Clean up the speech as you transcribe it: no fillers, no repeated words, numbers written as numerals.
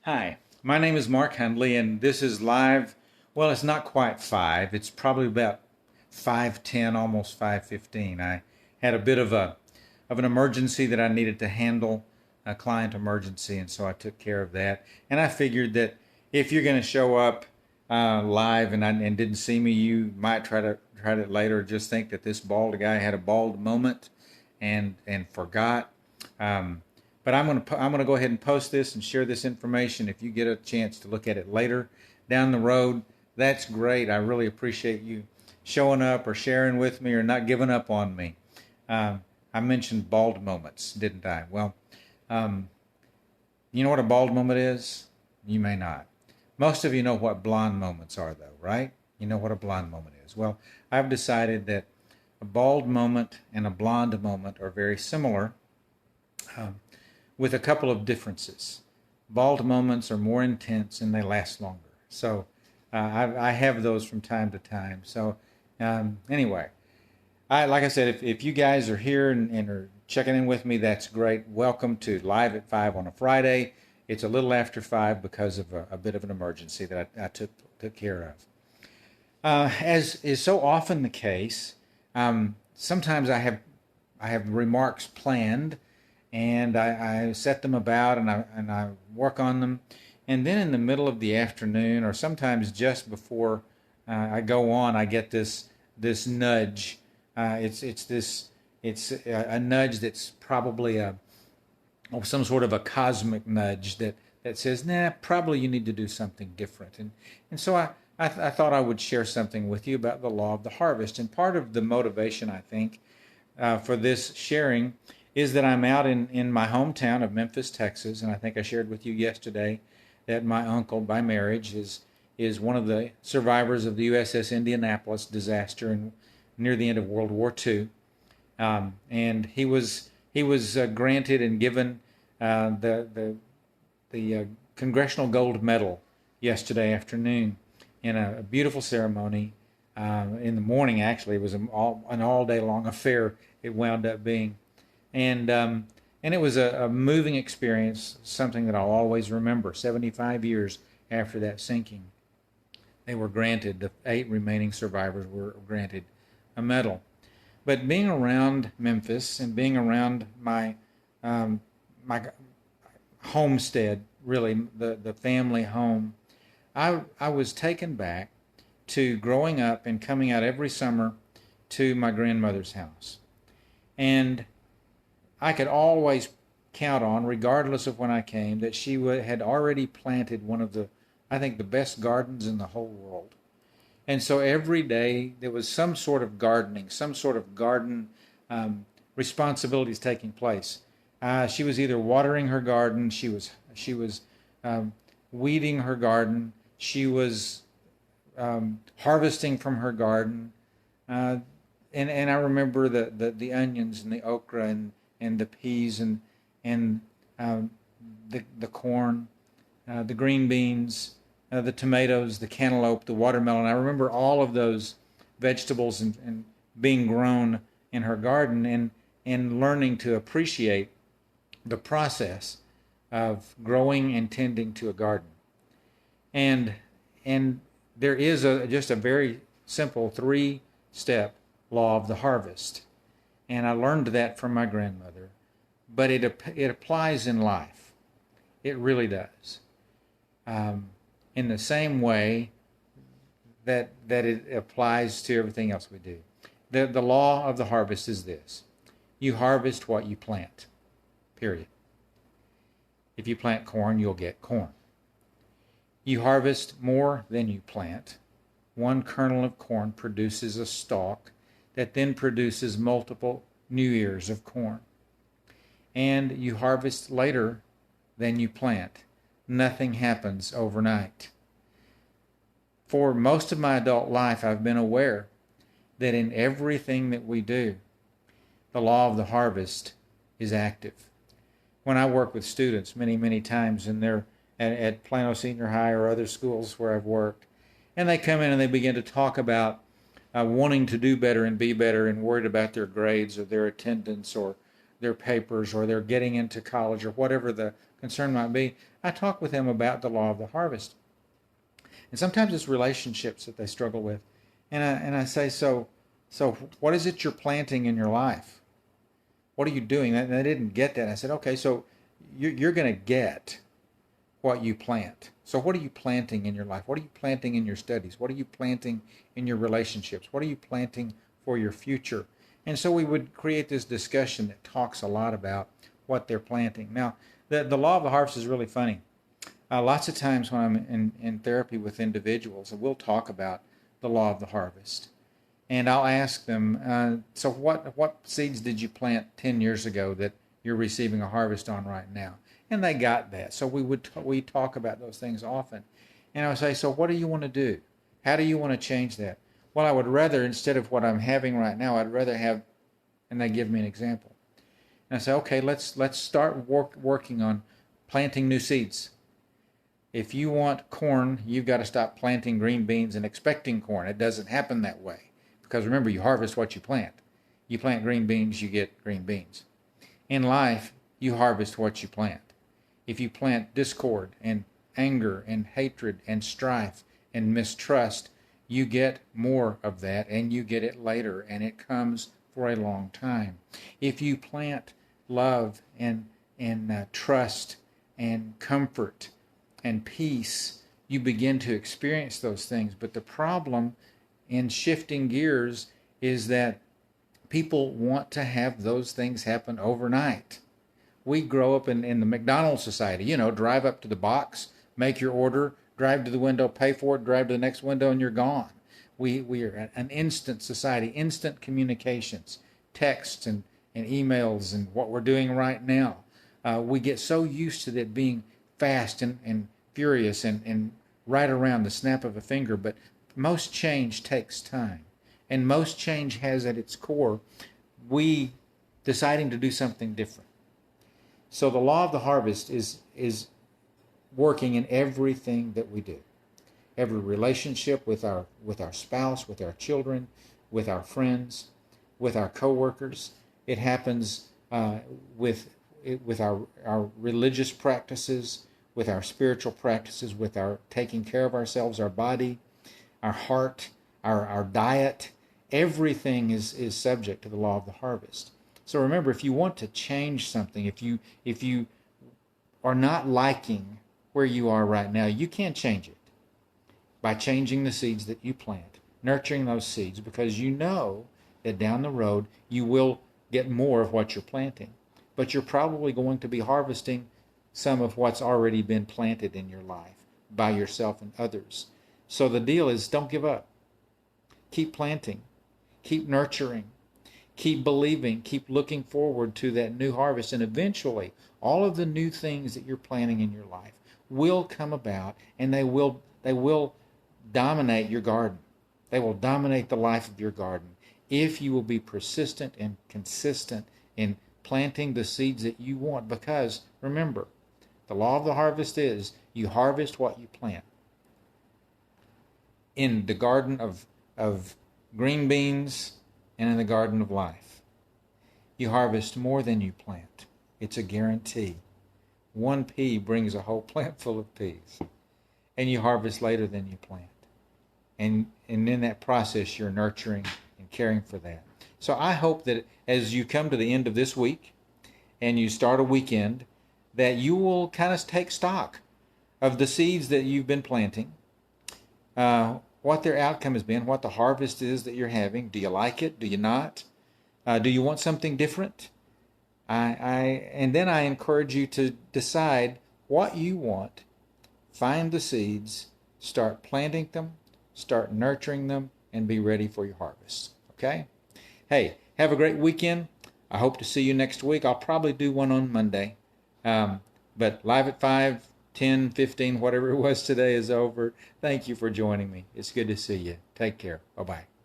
Hi, my name is Mark Hundley, and this is live. Well, it's not quite 5. It's probably about 5:10, almost 5:15. I had a bit of an emergency that I needed to handle, a client emergency, and so I took care of that. And I figured that if you're going to show up live and didn't see me, you might try it later. Just think that this bald guy had a bald moment and forgot. Um, but I'm gonna go ahead and post this and share this information. If you get a chance to look at it later down the road, that's great. I really appreciate you showing up or sharing with me or not giving up on me. I mentioned bald moments, didn't I? Well, um, you know what a bald moment is? You may not. Most of you know what blonde moments are, though, right? You know what a blonde moment is. Well, I've decided that a bald moment and a blonde moment are very similar, um, with a couple of differences. Bald moments are more intense and they last longer. So I have those from time to time. So anyway, like I said, if you guys are here and are checking in with me, that's great. Welcome to Live at 5 on a Friday. It's a little after 5 because of a bit of an emergency that I took care of. As is so often the case, sometimes I have remarks planned, and I set them about and I work on them, and then in the middle of the afternoon, or sometimes just before I go on, I get this nudge. It's a nudge that's probably some sort of a cosmic nudge that says, nah, probably you need to do something different. And so I thought I would share something with you about the law of the harvest. And part of the motivation, I think, for this sharing is that I'm out in my hometown of Memphis, Texas, and I think I shared with you yesterday that my uncle, by marriage, is one of the survivors of the USS Indianapolis disaster near the end of World War II. And he was granted and given the Congressional Gold Medal yesterday afternoon in a beautiful ceremony. In the morning, actually, it was an all day long affair. It wound up being, and it was a moving experience, something that I'll always remember. 75 years after that sinking, they were granted, the 8 remaining survivors were granted a medal. But being around Memphis and being around my homestead, really the family home, I was taken back to growing up and coming out every summer to my grandmother's house. And I could always count on, regardless of when I came, that she had already planted one of I think, the best gardens in the whole world. And so every day there was some sort of gardening, some sort of garden responsibilities taking place. She was either watering her garden, she was weeding her garden, she was harvesting from her garden, and I remember the onions and the okra and the peas and the corn, the green beans, the tomatoes, the cantaloupe, the watermelon. I remember all of those vegetables and being grown in her garden and learning to appreciate the process of growing and tending to a garden. And there is just a very simple 3-step law of the harvest. And I learned that from my grandmother. But it applies in life. It really does. In the same way that it applies to everything else we do. The law of the harvest is this. You harvest what you plant. Period. If you plant corn, you'll get corn. You harvest more than you plant. One kernel of corn produces a stalk that then produces multiple new ears of corn. And you harvest later than you plant. Nothing happens overnight. For most of my adult life, I've been aware that in everything that we do, the law of the harvest is active. When I work with students many times, and they're at Plano Senior High or other schools where I've worked, and they come in and they begin to talk about wanting to do better and be better and worried about their grades or their attendance or their papers or their getting into college or whatever the concern might be, I talk with them about the law of the harvest. And sometimes it's relationships that they struggle with. And I say, so what is it you're planting in your life? What are you doing? And they didn't get that. I said, okay, so you're going to get what you plant. So what are you planting in your life? What are you planting in your studies? What are you planting in your relationships? What are you planting for your future? And so we would create this discussion that talks a lot about what they're planting. Now, the law of the harvest is really funny. Lots of times when I'm in therapy with individuals, we'll talk about the law of the harvest. And I'll ask them, so what seeds did you plant 10 years ago that you're receiving a harvest on right now? And they got that. So we talk about those things often. And I would say, so what do you want to do? How do you want to change that? Well, I would rather, instead of what I'm having right now, I'd rather have, and they give me an example. And I say, okay, let's start working on planting new seeds. If you want corn, you've got to stop planting green beans and expecting corn. It doesn't happen that way. Because remember, you harvest what you plant. You plant green beans, you get green beans. In life, you harvest what you plant. If you plant discord and anger and hatred and strife and mistrust, you get more of that, and you get it later, and it comes for a long time. If you plant love and trust and comfort and peace, you begin to experience those things. But the problem in shifting gears is that people want to have those things happen overnight. We grow up in the McDonald's society, drive up to the box, make your order, drive to the window, pay for it, drive to the next window, and you're gone. We are an instant society, instant communications, texts and emails and what we're doing right now. We get so used to that being fast and furious and right around the snap of a finger, but most change takes time. And most change has at its core we deciding to do something different. So the law of the harvest is working in everything that we do. Every relationship with our spouse, with our children, with our friends, with our coworkers. It happens with our religious practices, with our spiritual practices, with our taking care of ourselves, our body, our heart, our diet. Everything is subject to the law of the harvest. So remember, if you want to change something, if you are not liking where you are right now, you can't change it by changing the seeds that you plant, nurturing those seeds, because you know that down the road you will get more of what you're planting. But you're probably going to be harvesting some of what's already been planted in your life by yourself and others. So the deal is, don't give up. Keep planting. Keep nurturing. Keep believing. Keep looking forward to that new harvest. And eventually, all of the new things that you're planting in your life will come about, and they will dominate your garden. They will dominate the life of your garden if you will be persistent and consistent in planting the seeds that you want. Because remember, the law of the harvest is you harvest what you plant. In the garden of green beans and in the garden of life, you harvest more than you plant. It's a guarantee. One pea brings a whole plant full of peas. And you harvest later than you plant. And in that process, you're nurturing and caring for that. So I hope that as you come to the end of this week and you start a weekend, that you will kind of take stock of the seeds that you've been planting, what their outcome has been, what the harvest is that you're having. Do you like it? Do you not? Do you want something different? And then I encourage you to decide what you want. Find the seeds, start planting them, start nurturing them, and be ready for your harvest. Okay? Hey, have a great weekend. I hope to see you next week. I'll probably do one on Monday. But live at 5, 10, 15, whatever it was today is over. Thank you for joining me. It's good to see you. Take care. Bye-bye.